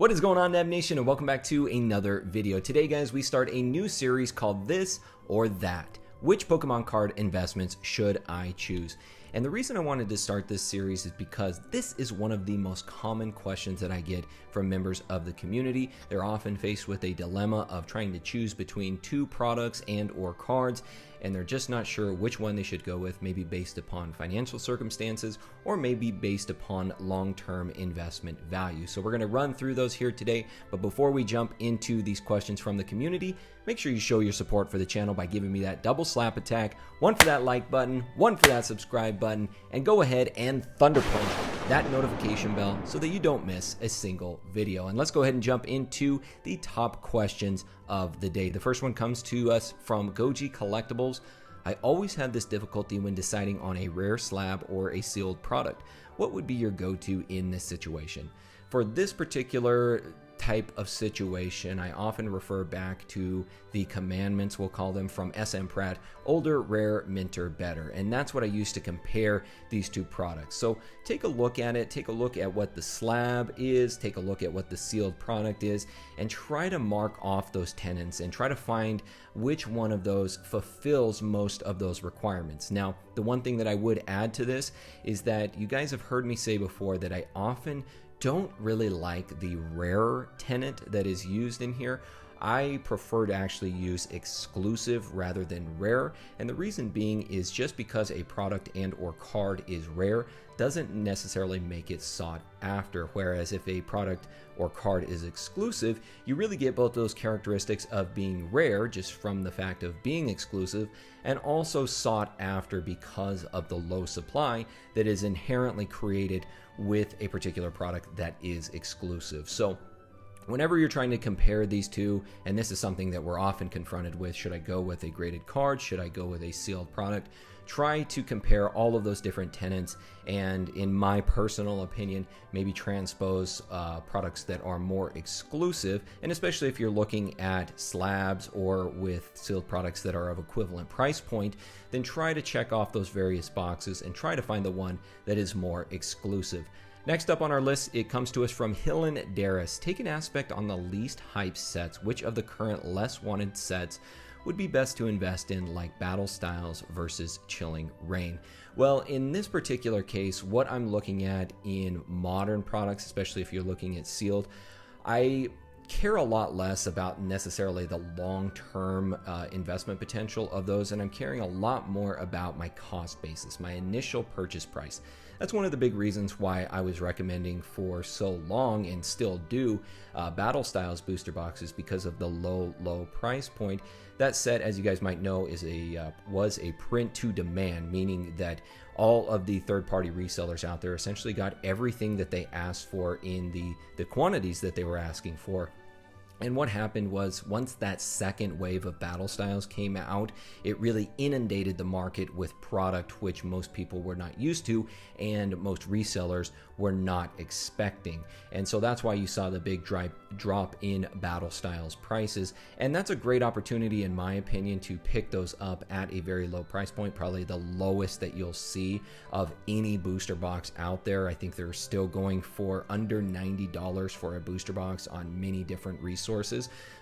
What is going on, Neb Nation, and welcome back to another video. Today, guys, we start a new series called This or That. Which Pokemon card investments should I choose? And the reason I wanted to start this series is because this is one of the most common questions that I get from members of the community. They're often faced with a dilemma of trying to choose between two products and or cards, and they're just not sure which one they should go with, maybe based upon financial circumstances or maybe based upon long-term investment value. So we're going to run through those here today, but before we jump into these questions from the community, make sure you show your support for the channel by giving me that double slap attack, one for that like button, one for that subscribe button, and go ahead and thunder punch that notification bell so that you don't miss a single video. And let's go ahead and jump into the top questions of the day. The first one comes to us from Goji Collectibles. I always had this difficulty when deciding on a rare slab or a sealed product. What would be your go-to in this situation? For this particular type of situation, I often refer back to the commandments, we'll call them, from SM Pratt: older, rare, minter, better. And that's what I use to compare these two products. So take a look at it, take a look at what the slab is, take a look at what the sealed product is, and try to mark off those tenets and try to find which one of those fulfills most of those requirements. Now, the one thing that I would add to this is that you guys have heard me say before that I often don't really like the rarer tenet that is used in here. I prefer to actually use exclusive rather than rare, and the reason being is just because a product and or card is rare doesn't necessarily make it sought after, whereas if a product or card is exclusive, you really get both those characteristics of being rare just from the fact of being exclusive, and also sought after because of the low supply that is inherently created with a particular product that is exclusive. So whenever you're trying to compare these two, and this is something that we're often confronted with, should I go with a graded card? Should I go with a sealed product? Try to compare all of those different tenets, and in my personal opinion, maybe transpose products that are more exclusive, and especially if you're looking at slabs or with sealed products that are of equivalent price point, then try to check off those various boxes and try to find the one that is more exclusive. Next up on our list, it comes to us from Hillen Darris. Take an aspect on the least hyped sets. Which of the current less wanted sets would be best to invest in, like Battle Styles versus Chilling Reign? Well, in this particular case, what I'm looking at in modern products, especially if you're looking at sealed, I care a lot less about necessarily the long-term investment potential of those, and I'm caring a lot more about my cost basis, my initial purchase price. That's one of the big reasons why I was recommending for so long, and still do, Battle Styles booster boxes, because of the low price point. That set, as you guys might know, is was a print to demand, meaning that all of the third-party resellers out there essentially got everything that they asked for in the quantities that they were asking for. And what happened was, once that second wave of Battle Styles came out, it really inundated the market with product which most people were not used to and most resellers were not expecting. And so that's why you saw the big drop in Battle Styles prices. And that's a great opportunity, in my opinion, to pick those up at a very low price point, probably the lowest that you'll see of any booster box out there. I think they're still going for under $90 for a booster box on many different resources.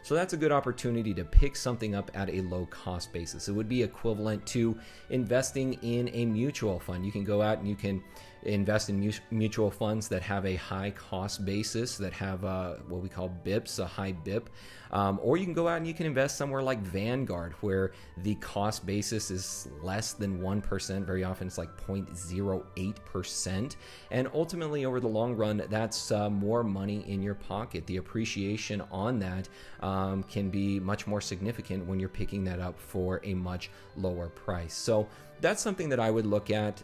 So that's a good opportunity to pick something up at a low cost basis. It would be equivalent to investing in a mutual fund. You can go out and you can invest in mutual funds that have a high cost basis, that have what we call BIPs, a high BIP, or you can go out and you can invest somewhere like Vanguard, where the cost basis is less than 1%. Very often it's like 0.08%, and ultimately over the long run, that's more money in your pocket. The appreciation on that can be much more significant when you're picking that up for a much lower price. So that's something that I would look at.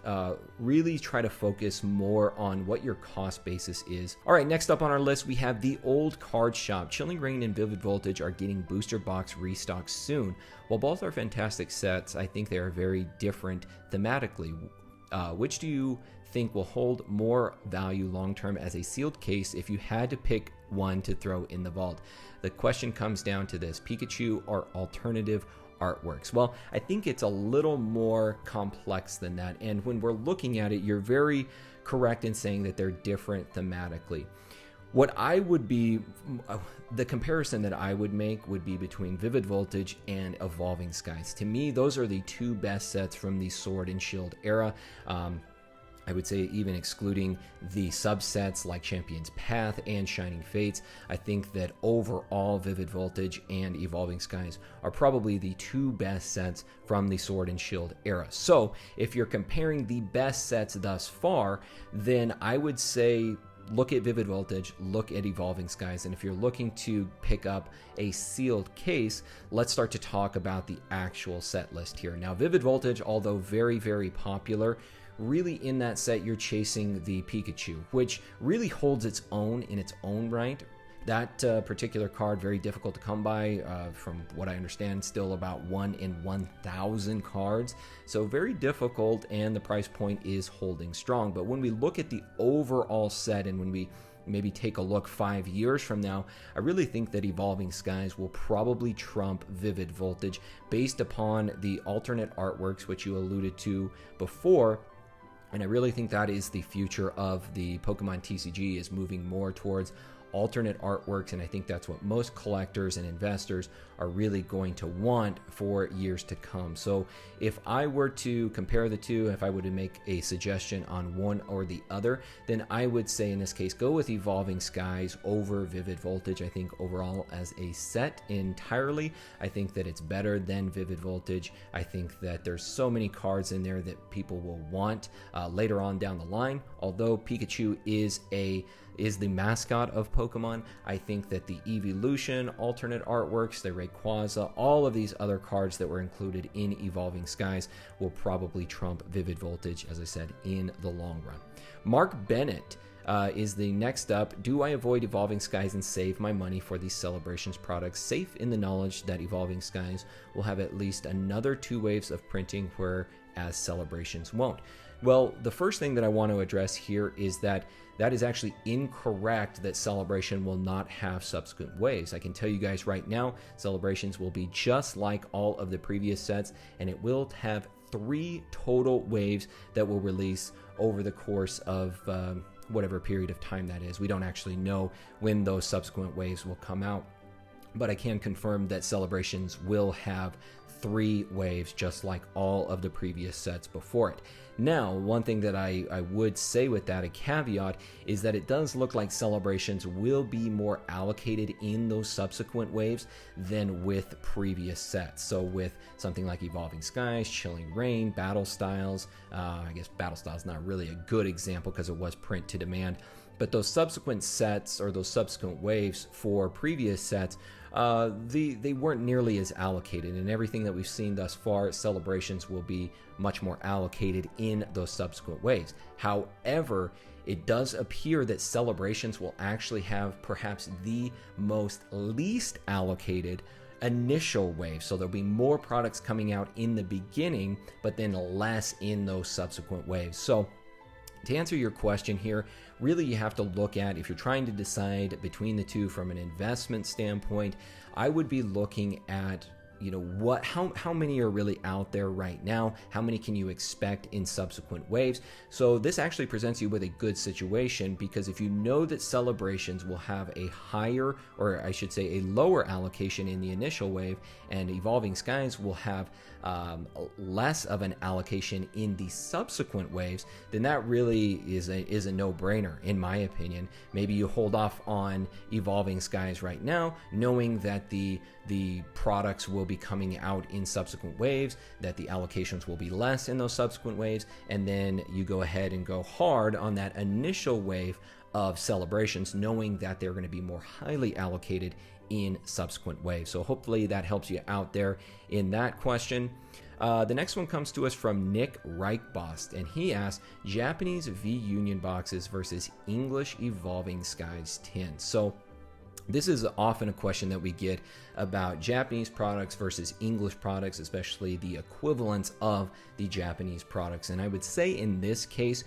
Really try to focus more on what your cost basis is. All right, next up on our list, we have the Old Card Shop. Chilling Reign and Vivid Voltage are getting booster box restocks soon. While both are fantastic sets, I think they are very different thematically. Which do you think will hold more value long-term as a sealed case if you had to pick one to throw in the vault? The question comes down to this: Pikachu or alternative artworks? Well, I think it's a little more complex than that, and when we're looking at it, you're very correct in saying that they're different thematically. What I would be, the comparison that I would make would be between Vivid Voltage and Evolving Skies. To me, those are the two best sets from the Sword and Shield era. I would say even excluding the subsets like Champion's Path and Shining Fates, I think that overall Vivid Voltage and Evolving Skies are probably the two best sets from the Sword and Shield era. So if you're comparing the best sets thus far, then I would say look at Vivid Voltage, look at Evolving Skies, and if you're looking to pick up a sealed case, let's start to talk about the actual set list here. Now, Vivid Voltage, although very, very popular, really in that set you're chasing the Pikachu, which really holds its own in its own right. That particular card, very difficult to come by, from what I understand, still about 1 in 1,000 cards. So very difficult, and the price point is holding strong. But when we look at the overall set, and when we maybe take a look 5 years from now, I really think that Evolving Skies will probably trump Vivid Voltage based upon the alternate artworks, which you alluded to before. And I really think that is the future of the Pokemon TCG, is moving more towards alternate artworks, and I think that's what most collectors and investors are really going to want for years to come. So if I were to compare the two, if I were to make a suggestion on one or the other, then I would say in this case go with Evolving Skies over Vivid Voltage. I think overall as a set entirely, I think that it's better than Vivid Voltage. I think that there's so many cards in there that people will want later on down the line. Although Pikachu is the mascot of Pokemon, I think that the Evolution, alternate artworks, the Rayquaza, all of these other cards that were included in Evolving Skies will probably trump Vivid Voltage, as I said, in the long run. Mark Bennett is the next up. Do I avoid Evolving Skies and save my money for these Celebrations products, safe in the knowledge that Evolving Skies will have at least another 2 waves of printing, whereas Celebrations won't? Well, the first thing that I want to address here is that is actually incorrect, that Celebration will not have subsequent waves. I can tell you guys right now, Celebrations will be just like all of the previous sets, and it will have 3 total waves that will release over the course of whatever period of time that is. We don't actually know when those subsequent waves will come out, but I can confirm that Celebrations will have 3 waves just like all of the previous sets before it. Now, one thing that I would say with that, a caveat, is that it does look like Celebrations will be more allocated in those subsequent waves than with previous sets. So with something like Evolving Skies, Chilling Reign, Battle Styles, I guess Battle Styles not really a good example because it was print to demand, but those subsequent sets or those subsequent waves for previous sets, they weren't nearly as allocated, and everything that we've seen thus far, Celebrations will be much more allocated in those subsequent waves. However, it does appear that Celebrations will actually have perhaps the least allocated initial wave. So there'll be more products coming out in the beginning, but then less in those subsequent waves. So to answer your question here, really you have to look at, if you're trying to decide between the two from an investment standpoint, I would be looking at, how many are really out there right now? How many can you expect in subsequent waves? So this actually presents you with a good situation, because if you know that Celebrations will have a higher, or I should say a lower allocation in the initial wave, and Evolving Skies will have less of an allocation in the subsequent waves, then that really is a no-brainer, in my opinion. Maybe you hold off on Evolving Skies right now, knowing that the products will be coming out in subsequent waves, that the allocations will be less in those subsequent waves, and then you go ahead and go hard on that initial wave of Celebrations, knowing that they're going to be more highly allocated in subsequent waves. So hopefully that helps you out there in that question. The next one comes to us from Nick Reichbost, and he asks, Japanese V Union boxes versus English Evolving Skies tins. So this is often a question that we get about Japanese products versus English products, especially the equivalents of the Japanese products. And I would say in this case,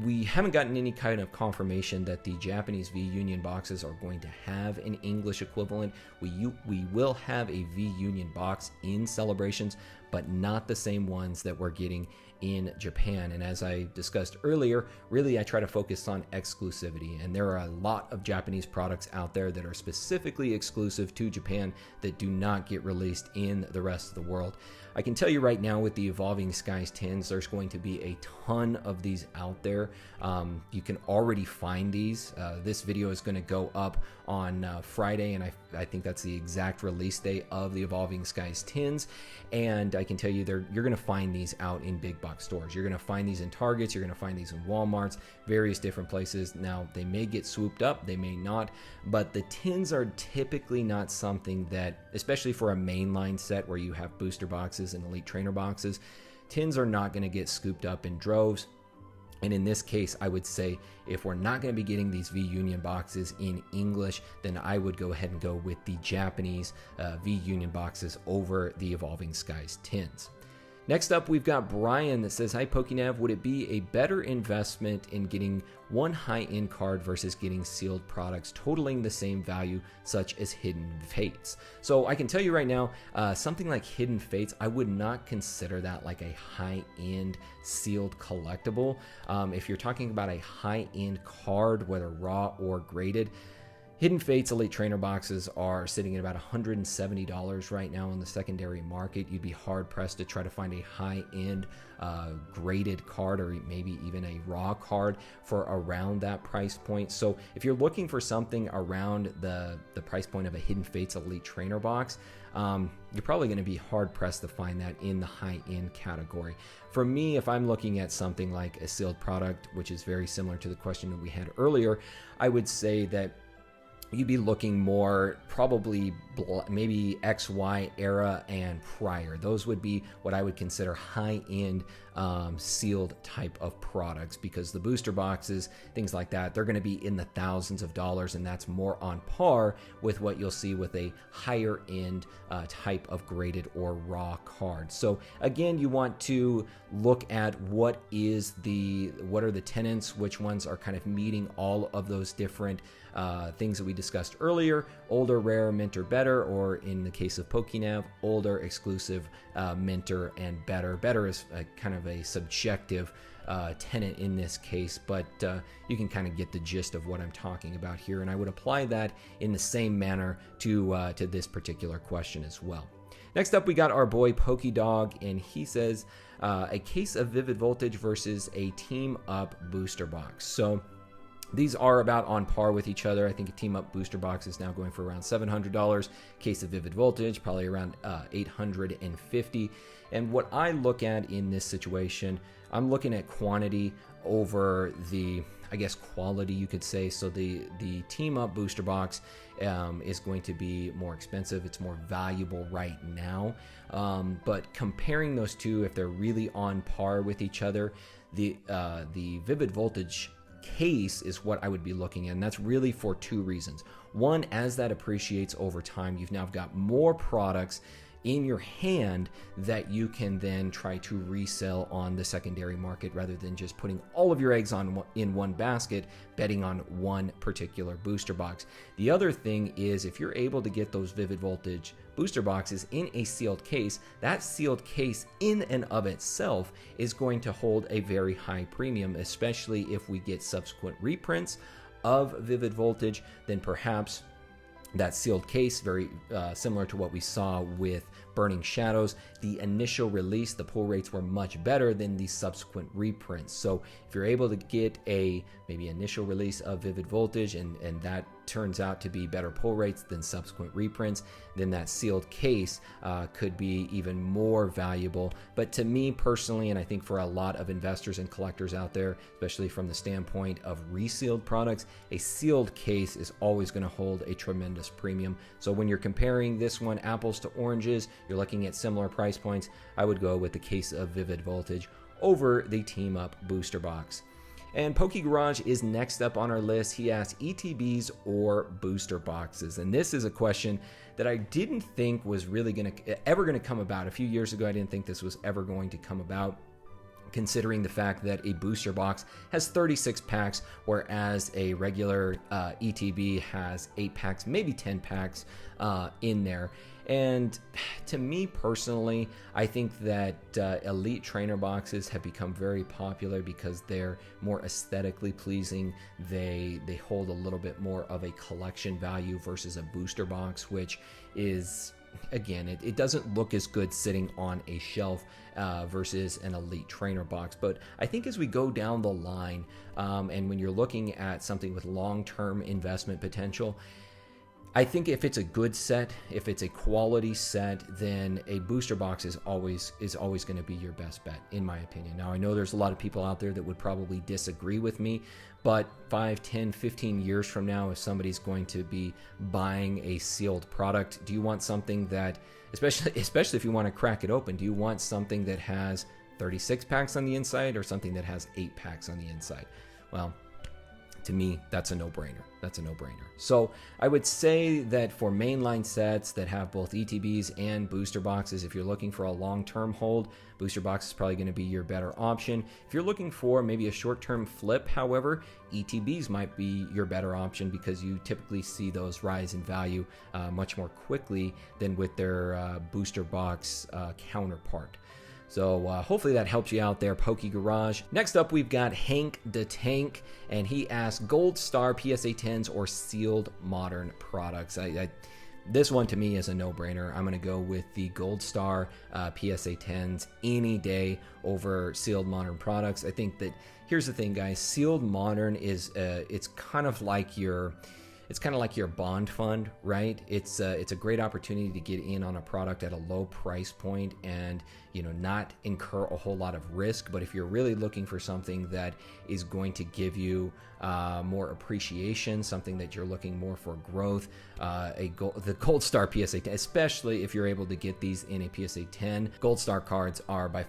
we haven't gotten any kind of confirmation that the Japanese V Union boxes are going to have an English equivalent. We will have a V Union box in Celebrations, but not the same ones that we're getting in Japan. And as I discussed earlier, really I try to focus on exclusivity, and there are a lot of Japanese products out there that are specifically exclusive to Japan that do not get released in the rest of the world. I can tell you right now with the Evolving Skies tins, there's going to be a ton of these out there. You can already find these. This video is going to go up on Friday, and I think that's the exact release date of the Evolving Skies tins. And I can tell you you're going to find these out in big box stores. You're going to find these in Targets, you're going to find these in Walmarts, various different places. Now, they may get swooped up, they may not, but the tins are typically not something that, especially for a mainline set where you have booster boxes and elite trainer boxes, tins are not going to get scooped up in droves. And in this case, I would say if we're not going to be getting these V-Union boxes in English, then I would go ahead and go with the Japanese V-Union boxes over the Evolving Skies tins. Next up, we've got Brian that says, "Hi PokéNav, would it be a better investment in getting one high-end card versus getting sealed products totaling the same value, such as Hidden Fates?" So I can tell you right now, something like Hidden Fates, I would not consider that like a high-end sealed collectible. If you're talking about a high-end card, whether raw or graded, Hidden Fates Elite Trainer boxes are sitting at about $170 right now in the secondary market. You'd be hard-pressed to try to find a high-end graded card or maybe even a raw card for around that price point. So if you're looking for something around the price point of a Hidden Fates Elite Trainer box, you're probably going to be hard-pressed to find that in the high-end category. For me, if I'm looking at something like a sealed product, which is very similar to the question that we had earlier, I would say that you'd be looking more probably maybe XY era and prior. Those would be what I would consider high-end sealed type of products, because the booster boxes, things like that, they're going to be in the thousands of dollars, and that's more on par with what you'll see with a higher end type of graded or raw card. So again, you want to look at what are the tenants, which ones are kind of meeting all of those different things that we discussed earlier: older, rare, mint, or better, or in the case of PokéNav, older, exclusive, minter, and better. Better is kind of a subjective tenant in this case, but you can kind of get the gist of what I'm talking about here, and I would apply that in the same manner to this particular question as well. Next up, we got our boy PokéDog, and he says, a case of Vivid Voltage versus a Team Up booster box. So these are about on par with each other. I think a Team Up booster box is now going for around $700. Case of Vivid Voltage, probably around $850. And what I look at in this situation, I'm looking at quantity over the, I guess, quality, you could say. So the Team Up booster box is going to be more expensive. It's more valuable right now. But comparing those two, if they're really on par with each other, the Vivid Voltage case is what I would be looking at, and that's really for two reasons. One, as that appreciates over time, you've now got more products in your hand that you can then try to resell on the secondary market, rather than just putting all of your eggs in one basket, betting on one particular booster box. The other thing is, if you're able to get those Vivid Voltage booster boxes in a sealed case, that sealed case in and of itself is going to hold a very high premium, especially if we get subsequent reprints of Vivid Voltage. Then perhaps that sealed case, very similar to what we saw with Burning Shadows, the initial release, the pull rates were much better than the subsequent reprints. So if you're able to get a maybe initial release of Vivid Voltage and that turns out to be better pull rates than subsequent reprints, then that sealed case could be even more valuable. But to me personally, and I think for a lot of investors and collectors out there, especially from the standpoint of resealed products, a sealed case is always going to hold a tremendous premium. So when you're comparing this one apples to oranges, you're looking at similar price points, I would go with the case of Vivid Voltage over the Team Up booster box. And PokéGarage is next up on our list. He asked ETBs or booster boxes. And this is a question that I didn't think was really ever going to come about. A few years ago, I didn't think this was ever going to come about, considering the fact that a booster box has 36 packs, whereas a regular ETB has 8 packs, maybe 10 packs in there. And to me personally, I think that elite trainer boxes have become very popular because they're more aesthetically pleasing. They hold a little bit more of a collection value versus a booster box, which is, again, it doesn't look as good sitting on a shelf versus an elite trainer box. But I think as we go down the line, and when you're looking at something with long-term investment potential, I think if it's a good set, if it's a quality set, then a booster box is always going to be your best bet, in my opinion. Now, I know there's a lot of people out there that would probably disagree with me, but 5, 10, 15 years from now, if somebody's going to be buying a sealed product, do you want something that, especially if you want to crack it open, do you want something that has 36 packs on the inside or something that has 8 packs on the inside? Well, to me, that's a no-brainer. That's a no-brainer. So I would say that for mainline sets that have both ETBs and booster boxes, if you're looking for a long-term hold, booster box is probably going to be your better option. If you're looking for maybe a short-term flip, however, ETBs might be your better option because you typically see those rise in value much more quickly than with their booster box counterpart. So hopefully that helps you out there, Poke Garage. Next up, we've got Hank the Tank, and he asked Gold Star PSA 10s or sealed modern products. This one to me is a no-brainer. I'm going to go with the Gold Star PSA 10s any day over sealed modern products. I think that, here's the thing, guys, sealed modern is it's kind of like your bond fund, right? It's a great opportunity to get in on a product at a low price point and, you know, not incur a whole lot of risk. But if you're really looking for something that is going to give you more appreciation, something that you're looking more for growth, the Gold Star PSA 10, especially if you're able to get these in a PSA 10, Gold Star cards are by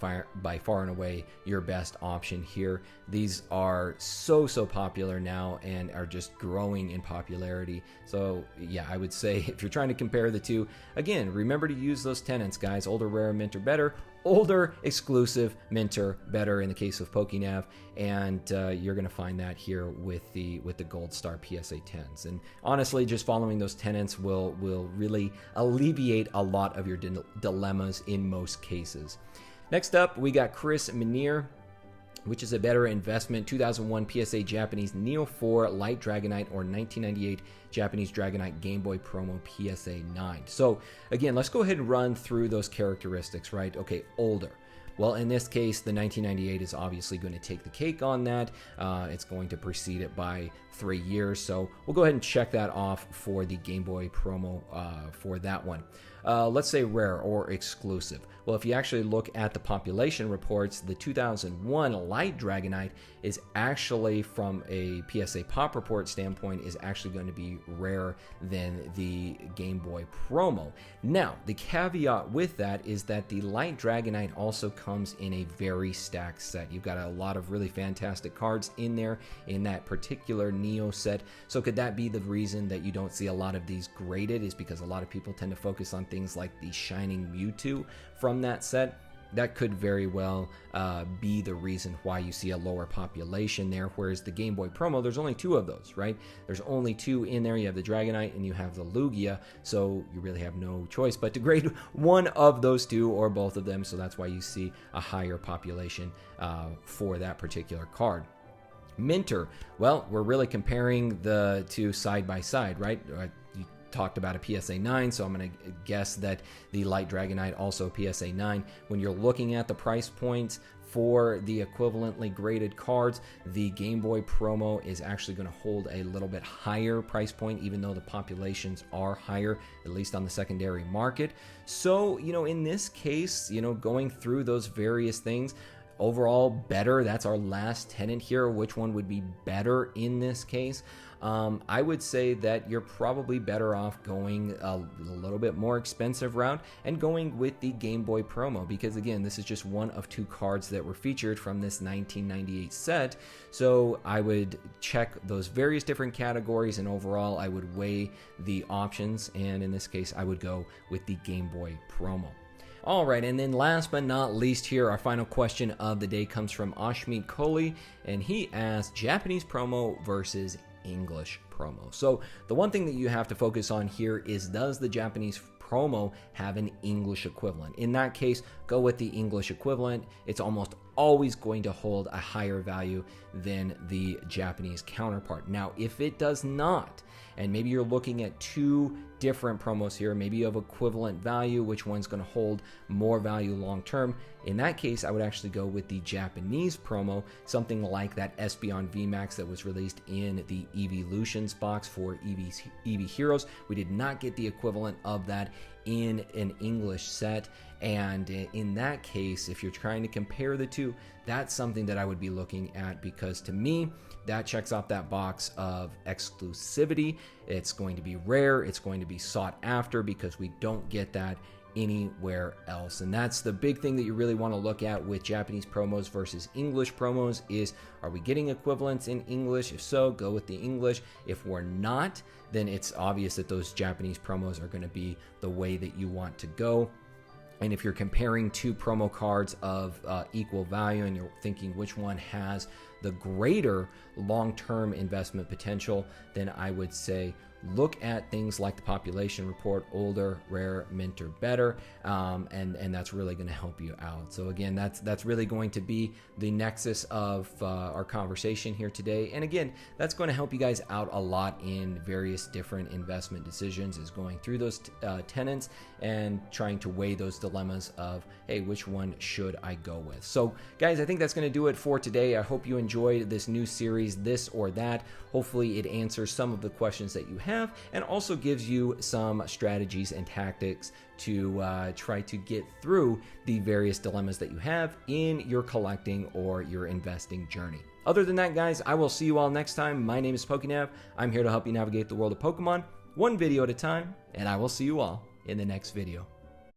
far and away your best option here. These are so popular now and are just growing in popularity. So yeah, I would say if you're trying to compare the two, again, remember to use those tenants, guys. Older rare minter better, older exclusive minter better in the case of PokéNav, and you're going to find that here with the Gold Star PSA 10s. And honestly, just following those tenants will really alleviate a lot of your dilemmas in most cases. Next up, we got Chris Minier. Which is a better investment, 2001 PSA Japanese Neo 4 Light Dragonite or 1998 Japanese Dragonite Game Boy Promo PSA 9. So again, let's go ahead and run through those characteristics, right? Okay, older. Well, in this case, the 1998 is obviously going to take the cake on that. It's going to precede it by 3 years. So we'll go ahead and check that off for the Game Boy promo for that one. Let's say rare or exclusive. Well, if you actually look at the population reports, the 2001 Light Dragonite is actually, from a PSA Pop Report standpoint, is actually going to be rarer than the Game Boy Promo. Now, the caveat with that is that the Light Dragonite also comes in a very stacked set. You've got a lot of really fantastic cards in there in that particular Neo set. So could that be the reason that you don't see a lot of these graded, is because a lot of people tend to focus on things like the Shining Mewtwo from that set? That could very well be the reason why you see a lower population there, whereas the Game Boy Promo, there's only 2 of those, right? There's only 2 in there. You have the Dragonite and you have the Lugia, so you really have no choice but to grade one of those 2 or both of them, so that's why you see a higher population for that particular card. Minter, well, we're really comparing the 2 side by side, right? You talked about a PSA 9, so I'm going to guess that the Light Dragonite also PSA 9. When you're looking at the price points for the equivalently graded cards, the Game Boy Promo is actually going to hold a little bit higher price point, even though the populations are higher, at least on the secondary market. So, you know, in this case, you know, going through those various things, overall better, that's our last tenant here. Which one would be better in this case? I would say that you're probably better off going a little bit more expensive route and going with the Game Boy Promo, because again, this is just one of 2 cards that were featured from this 1998 set. So I would check those various different categories, and overall I would weigh the options, and in this case I would go with the Game Boy Promo. All right, and then last but not least here, our final question of the day comes from Ashmeet Kohli, and he asked Japanese promo versus English promo. So the one thing that you have to focus on here is, does the Japanese promo have an English equivalent? In that case, go with the English equivalent. It's almost always going to hold a higher value than the Japanese counterpart. Now, if it does not, and maybe you're looking at two different promos here, maybe you have equivalent value, which one's going to hold more value long term? In that case, I would actually go with the Japanese promo, something like that Espeon VMAX that was released in the Evolutions box for Eevee Heroes. We did not get the equivalent of that in an English set, and in that case, if you're trying to compare the two, that's something that I would be looking at, because to me, that checks off that box of exclusivity. It's going to be rare, it's going to be sought after, because we don't get that anywhere else. And that's the big thing that you really want to look at with Japanese promos versus English promos is, are we getting equivalents in English? If so, go with the English. If we're not, then it's obvious that those Japanese promos are going to be the way that you want to go. And if you're comparing two promo cards of equal value and you're thinking which one has the greater long-term investment potential, then I would say look at things like the population report, older, rare, mint, or better, and that's really going to help you out. So again, that's really going to be the nexus of our conversation here today. And again, that's going to help you guys out a lot in various different investment decisions, is going through those tenets and trying to weigh those dilemmas of, hey, which one should I go with? So guys, I think that's going to do it for today. I hope you enjoyed this new series, This or That. Hopefully it answers some of the questions that you have, and also gives you some strategies and tactics to try to get through the various dilemmas that you have in your collecting or your investing journey. Other than that, guys, I will see you all next time. My name is PokéNav. I'm here to help you navigate the world of Pokemon one video at a time, and I will see you all in the next video.